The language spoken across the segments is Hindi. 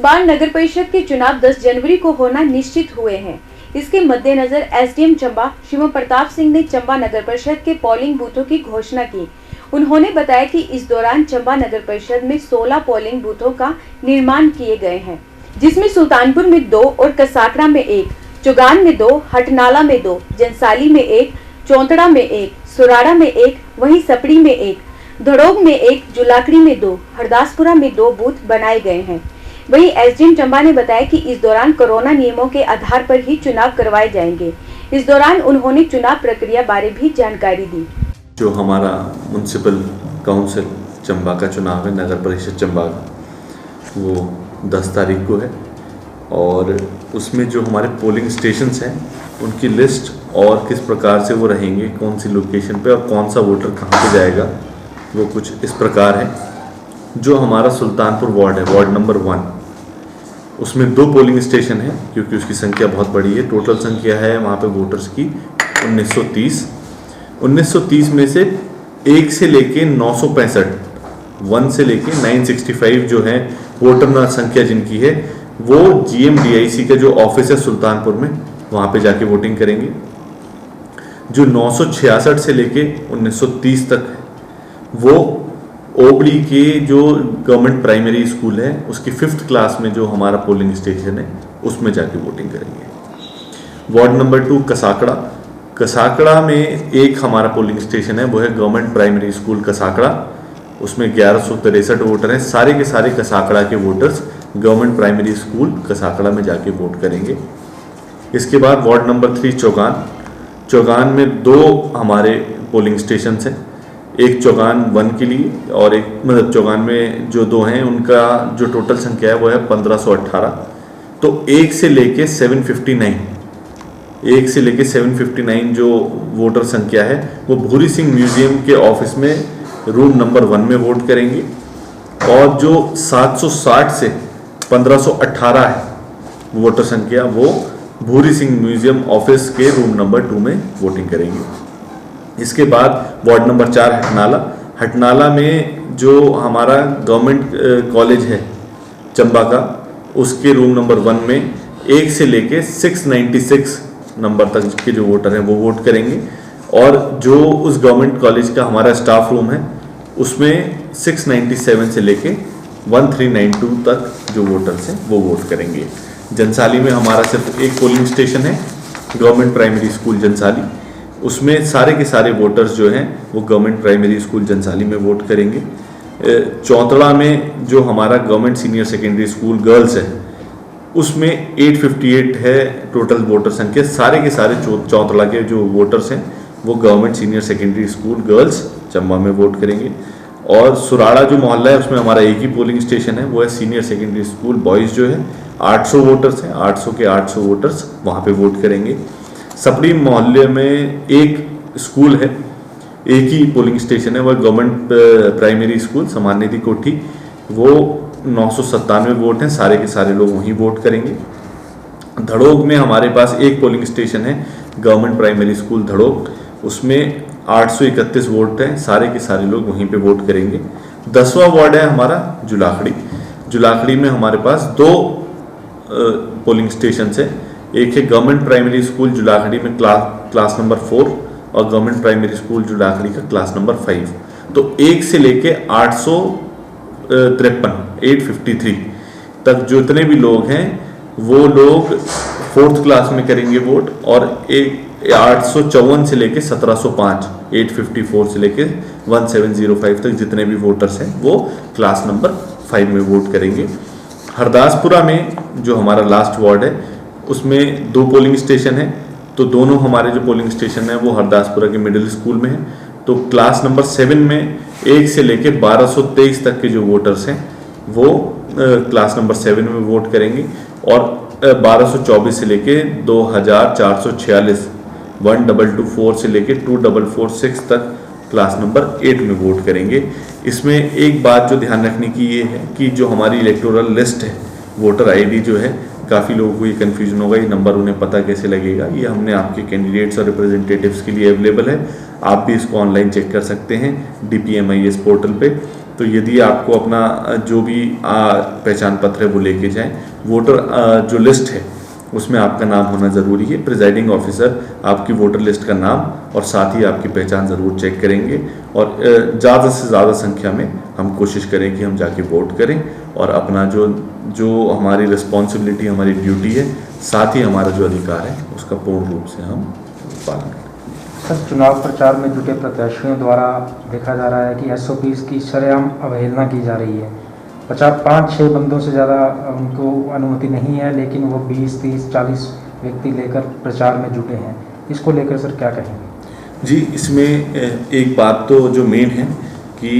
भोपाल नगर परिषद के चुनाव 10 जनवरी को होना निश्चित हुए हैं। इसके मद्देनजर एसडीएम चंबा शिव प्रताप सिंह ने चंबा नगर परिषद के पोलिंग बूथों की घोषणा की। उन्होंने बताया कि इस दौरान चंबा नगर परिषद में 16 पोलिंग बूथों का निर्माण किए गए हैं, जिसमें सुल्तानपुर में 2 और कसाकड़ा में 1, चौगान में 2, हटनाला में 2, जनसाली में 1, चौंतड़ा में 1, सुराड़ा में 1, वहीं सपड़ी में 1, धड़ोग में 1, जुलाकड़ी में 2, हरदासपुरा में 2 बूथ बनाए गए हैं। वहीं एसडीएम चंबा ने बताया कि इस दौरान कोरोना नियमों के आधार पर ही चुनाव करवाए जाएंगे। इस दौरान उन्होंने चुनाव प्रक्रिया बारे भी जानकारी दी। जो हमारा म्युनिसिपल काउंसिल चंबा का चुनाव है, नगर परिषद चंबा का, वो 10 तारीख को है और उसमें जो हमारे पोलिंग स्टेशंस हैं उनकी लिस्ट और किस प्रकार से वो रहेंगे, कौन सी लोकेशन पे और कौन सा वोटर कहाँ पे जाएगा, वो कुछ इस प्रकार है। जो हमारा सुल्तानपुर वार्ड है, वार्ड नंबर 1, उसमें 2 पोलिंग स्टेशन है क्योंकि उसकी संख्या बहुत बड़ी है। टोटल संख्या है वहाँ पे वोटर्स की 1930 में से 1 से लेके 965, 1 से लेके 965 जो है वोटर संख्या जिनकी है वो GMDIC का जो ऑफिस है सुल्तानपुर में, वहाँ पे जाके वोटिंग करेंगे। जो 966 से लेके 1930 तक है वो ओबड़ी के जो गवर्नमेंट प्राइमरी स्कूल है उसकी 5th क्लास में जो हमारा पोलिंग स्टेशन है उसमें जाके वोटिंग करेंगे। वार्ड नंबर 2 कसाकड़ा में एक हमारा पोलिंग स्टेशन है, वो है गवर्नमेंट प्राइमरी स्कूल कसाकड़ा। उसमें 1163 वोटर हैं। सारे के सारे कसाकड़ा के voters government primary school Kasakada में जाके वोट करेंगे। इसके बाद वार्ड नंबर 3 चौगान में 2 हमारे पोलिंग स्टेशन हैं, एक चौगान 1 के लिए और एक मतलब चौगान में जो 2 हैं उनका जो टोटल संख्या है वो है 1518। तो 1 से लेके 759 जो वोटर संख्या है वो भूरी सिंह म्यूजियम के ऑफिस में रूम नंबर 1 में वोट करेंगे और जो 760 से 1518 है वोटर संख्या वो भूरी सिंह म्यूजियम ऑफिस के रूम नंबर 2 में वोटिंग करेंगे। इसके बाद वार्ड नंबर 4 हटनाला में जो हमारा गवर्नमेंट कॉलेज है चंबा का, उसके रूम नंबर 1 में 1 से लेके 696 नंबर तक के जो वोटर हैं वो वोट करेंगे और जो उस गवर्नमेंट कॉलेज का हमारा स्टाफ रूम है उसमें 697 से लेके 1392 तक जो वोटर्स हैं वो वोट करेंगे। जनसाली में हमारा सिर्फ एक पोलिंग स्टेशन है, गवर्नमेंट प्राइमरी स्कूल जनसाली, उसमें सारे के सारे वोटर्स जो हैं वो गवर्नमेंट प्राइमरी स्कूल जनसाली में वोट करेंगे। चौंतड़ा में जो हमारा government senior secondary school girls है उसमें 858 है टोटल वोटर संख्या। सारे के सारे चौंतड़ा के जो वोटर्स हैं वो government senior secondary school girls Chamba में वोट करेंगे। और सुराड़ा जो मोहल्ला है उसमें हमारा एक ही पोलिंग स्टेशन है, वो है सीनियर सेकेंडरी स्कूल बॉयज़ जो है, 800 वोटर्स हैं, 800 के 800 वोटर्स वहाँ पे वोट करेंगे। सपड़ी मोहल्ले में एक स्कूल है, एक ही पोलिंग स्टेशन है, वह गवर्नमेंट प्राइमरी स्कूल समान निधि कोठी, वो 997 वोट हैं, सारे के सारे लोग वहीं वोट करेंगे। धड़ोग में हमारे पास एक पोलिंग स्टेशन है, गवर्नमेंट प्राइमरी स्कूल धड़ोग, उसमें 831 वोट हैं, सारे के सारे लोग वहीं पे वोट करेंगे। 10वां वार्ड है हमारा जुलाखड़ी में हमारे पास 2 पोलिंग स्टेशन है, एक है गवर्नमेंट प्राइमरी स्कूल जुलाखड़ी में क्लास नंबर 4 और गवर्नमेंट प्राइमरी स्कूल जुलाखड़ी का क्लास नंबर 5। तो 1 से लेके 853 तक जितने भी लोग हैं वो लोग 4th क्लास में करेंगे वोट और 854 से लेके 1705, 854 से लेके 1705 तक जितने भी वोटर्स हैं वो क्लास नंबर 5 में वोट करेंगे। हरदासपुरा में जो हमारा लास्ट वार्ड है उसमें 2 पोलिंग स्टेशन है, तो दोनों हमारे जो पोलिंग स्टेशन है वो हरदासपुरा के मिडिल स्कूल में है। तो क्लास नंबर 7 में 1 से लेके 1223 तक के जो वोटर्स हैं वो क्लास नंबर 7 में वोट करेंगे और 1224 से लेके 2446, 1224 से लेके 2446 तक क्लास नंबर 8 में वोट करेंगे। इसमें एक बात जो ध्यान रखने की ये है कि जो हमारी इलेक्टोरल लिस्ट है, वोटर आईडी जो है, काफ़ी लोगों को ये कन्फ्यूजन होगा, ये नंबर उन्हें पता कैसे लगेगा। ये हमने आपके कैंडिडेट्स और रिप्रेजेंटेटिव्स के लिए अवेलेबल है, आप भी इसको ऑनलाइन चेक कर सकते हैं DPMIS पोर्टल पे। तो यदि आपको अपना जो भी पहचान पत्र है वो लेके जाएं। वोटर जो लिस्ट है उसमें आपका नाम होना ज़रूरी है। प्रिजाइडिंग ऑफिसर आपकी वोटर लिस्ट का नाम और साथ ही आपकी पहचान ज़रूर चेक करेंगे और ज़्यादा से ज़्यादा संख्या में हम कोशिश करें कि हम जाके वोट करें और अपना जो हमारी रिस्पॉन्सिबिलिटी, हमारी ड्यूटी है, साथ ही हमारा जो अधिकार है उसका पूर्ण रूप से हम पालन करें। सर, चुनाव प्रचार में जुटे प्रत्याशियों द्वारा देखा जा रहा है कि SOPs की सरेआम अवहेलना की जा रही है। 5-6 बंदों से ज़्यादा उनको अनुमति नहीं है, लेकिन वो 20, 30, 40 व्यक्ति लेकर प्रचार में जुटे हैं। इसको लेकर सर क्या कहेंगे? जी, इसमें एक बात तो जो मेन है कि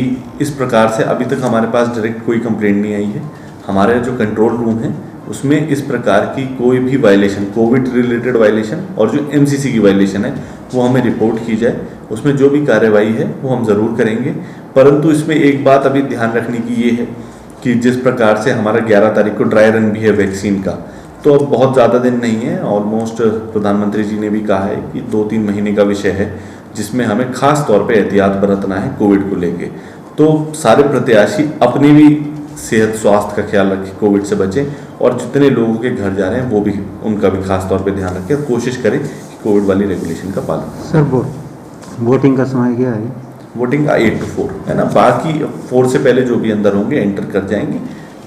इस प्रकार से अभी तक हमारे पास डायरेक्ट कोई कंप्लेंट नहीं आई है। हमारे जो कंट्रोल रूम है उसमें इस प्रकार की कोई भी वायलेशन, कोविड रिलेटेड वायलेशन और जो MCC की वायलेशन है वो हमें रिपोर्ट की जाए, उसमें जो भी कार्रवाई है वो हम ज़रूर करेंगे। परंतु इसमें एक बात अभी ध्यान रखने की ये है कि जिस प्रकार से हमारा 11 तारीख को ड्राई रन भी है वैक्सीन का, तो अब बहुत ज़्यादा दिन नहीं है। ऑलमोस्ट प्रधानमंत्री जी ने भी कहा है कि 2-3 महीने का विषय है जिसमें हमें खास तौर पे एहतियात बरतना है कोविड को लेके। तो सारे प्रत्याशी अपनी भी सेहत स्वास्थ्य का ख्याल रखें, कोविड से बचें और जितने लोगों के घर जा रहे हैं वो भी उनका भी खास तौर पे ध्यान रखें और कोशिश करें कि कोविड वाली रेगुलेशन का पालन करें। सर, वोटिंग का समय क्या है? वोटिंग 8 to 4 है ना, बाकी 4 से पहले जो भी अंदर होंगे एंटर कर जाएंगे,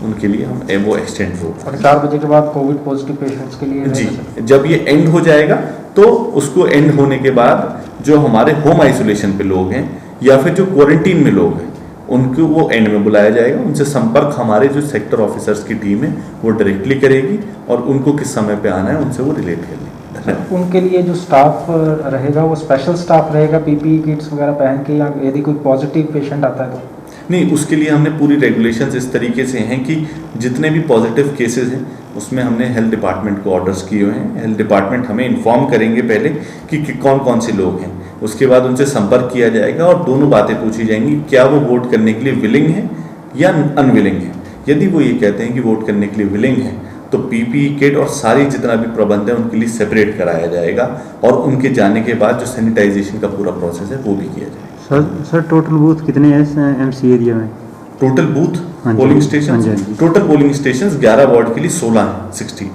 उनके लिए हम वो एक्सटेंड हो। और 4 बजे के बाद कोविड पॉजिटिव पेशेंट्स के लिए जी, जब ये एंड हो जाएगा तो उसको एंड होने के बाद जो हमारे होम आइसोलेशन पे लोग हैं या फिर जो क्वारंटीन में लोग हैं उनको वो एंड में बुलाया जाएगा। उनसे संपर्क हमारे जो सेक्टर ऑफिसर्स की टीम है वो डायरेक्टली करेगी और उनको किस समय पे आना है उनसे वो रिलेट कर लेंगे। उनके लिए जो स्टाफ रहेगा वो स्पेशल स्टाफ रहेगा, PPE किट्स वगैरह पहन के, या यदि कोई पॉजिटिव पेशेंट आता है तो? नहीं, उसके लिए हमने पूरी रेगुलेशंस इस तरीके से हैं कि जितने भी पॉजिटिव केसेस हैं उसमें हमने हेल्थ डिपार्टमेंट को ऑर्डर्स किए हुए हैं। हेल्थ डिपार्टमेंट हमें इन्फॉर्म करेंगे पहले कि कौन कौन से लोग हैं, उसके बाद उनसे संपर्क किया जाएगा और दोनों बातें पूछी जाएंगी, क्या वो वोट करने के लिए विलिंग है या अनविलिंग है। यदि वो ये कहते हैं कि वोट करने के लिए विलिंग है तो PPE किट और सारी जितना भी प्रबंध है उनके लिए सेपरेट कराया जाएगा और उनके जाने के बाद जो सैनिटाइजेशन का पूरा प्रोसेस है वो भी किया जाएगा। सर, टोटल बूथ कितने हैं MC एरिया में? Total booth polling station, total polling station 11 ward के लिए 16 हैं, 60।